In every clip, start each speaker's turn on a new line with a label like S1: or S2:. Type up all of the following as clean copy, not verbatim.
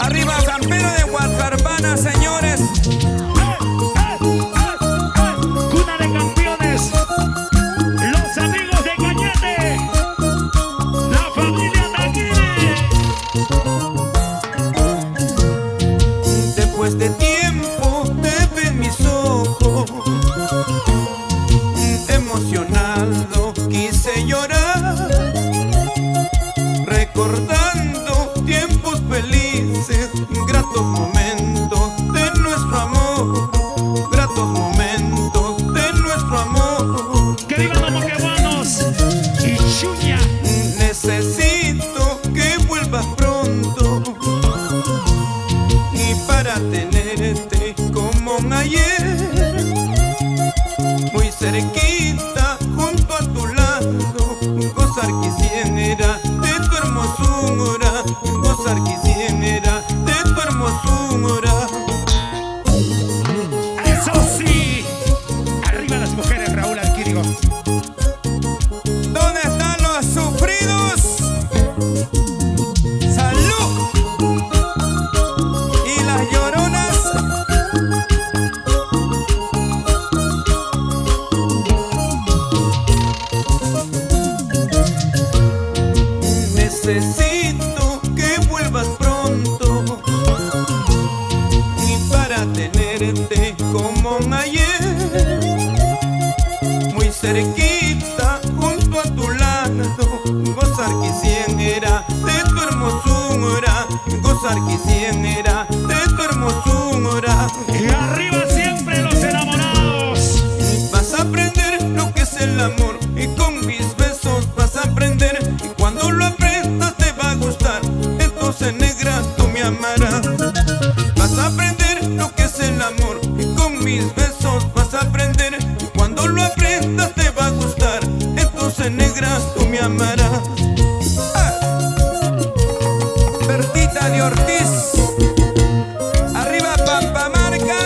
S1: Arriba San Pedro de Guadalcanal, señores.
S2: Cuna de campeones, los amigos de Cañete, la familia Taquine.
S1: Después de tiempo te ven mis ojos, emocionado quise llorar, recordando tiempos felices, gratos momentos de nuestro amor, gratos momentos de nuestro amor.
S2: Que vivan los moqueguanos y Chuña.
S1: Necesito que vuelvas pronto y para tenerte como un ayer, muy cerquita junto a tu lado, gozar quisiera de tu hermosura, gozar quisiera de tu hermosura.
S2: Eso sí, arriba las mujeres, Raúl Alquírigo.
S1: ¿Dónde están los sufridos? ¡Salud! Y las lloronas. Necesito que vuelvas pronto y para tenerte como un ayer, muy cerquita junto a tu lado, gozar quisiera de tu hermosura, gozar quisiera de tu hermosura.
S2: Y arriba siempre los enamorados.
S1: Vas a aprender lo que es el amor y con mis besos vas a aprender, y cuando lo aprendas te va a gustar, entonces negra tú me amarás. Vas a aprender lo que es el amor y con mis besos vas a aprender, y cuando lo aprendas te va a gustar, entonces negra tú me amarás. Bertita de Ortiz, arriba Pampamarca,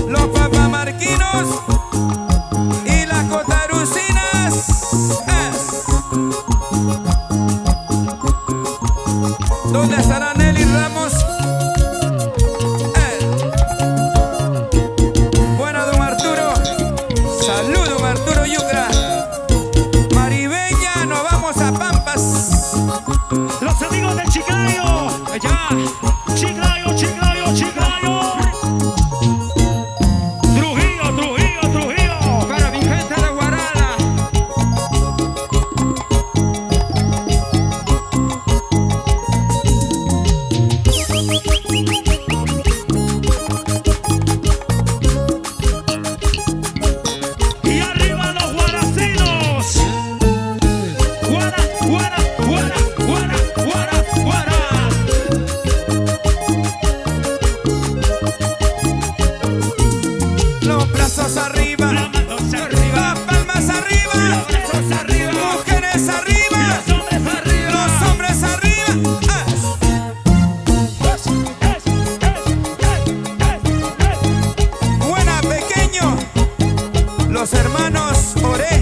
S1: los papamarquinos y las cotarucinas. ¿Dónde estará Nelly Ramos? Buena, don Arturo. Salud, don Arturo Yucra. Maribeña, nos vamos a Pampas.
S2: Los amigos de Chiclayo. Allá. Chiclayo, Chiclayo, Chiclayo. Trujillo, Trujillo, Trujillo.
S1: Para mi gente de Guarala.
S2: Y arriba los guaracinos. Guara, guara, guara, guara, guara, guara.
S1: Los brazos arriba.
S2: Las manos arriba.
S1: Las palmas arriba.
S2: Los brazos arriba.
S1: Mujeres arriba.
S2: Los hombres arriba.
S1: Los hombres arriba. Buena, pequeño. Los hermanos Ore.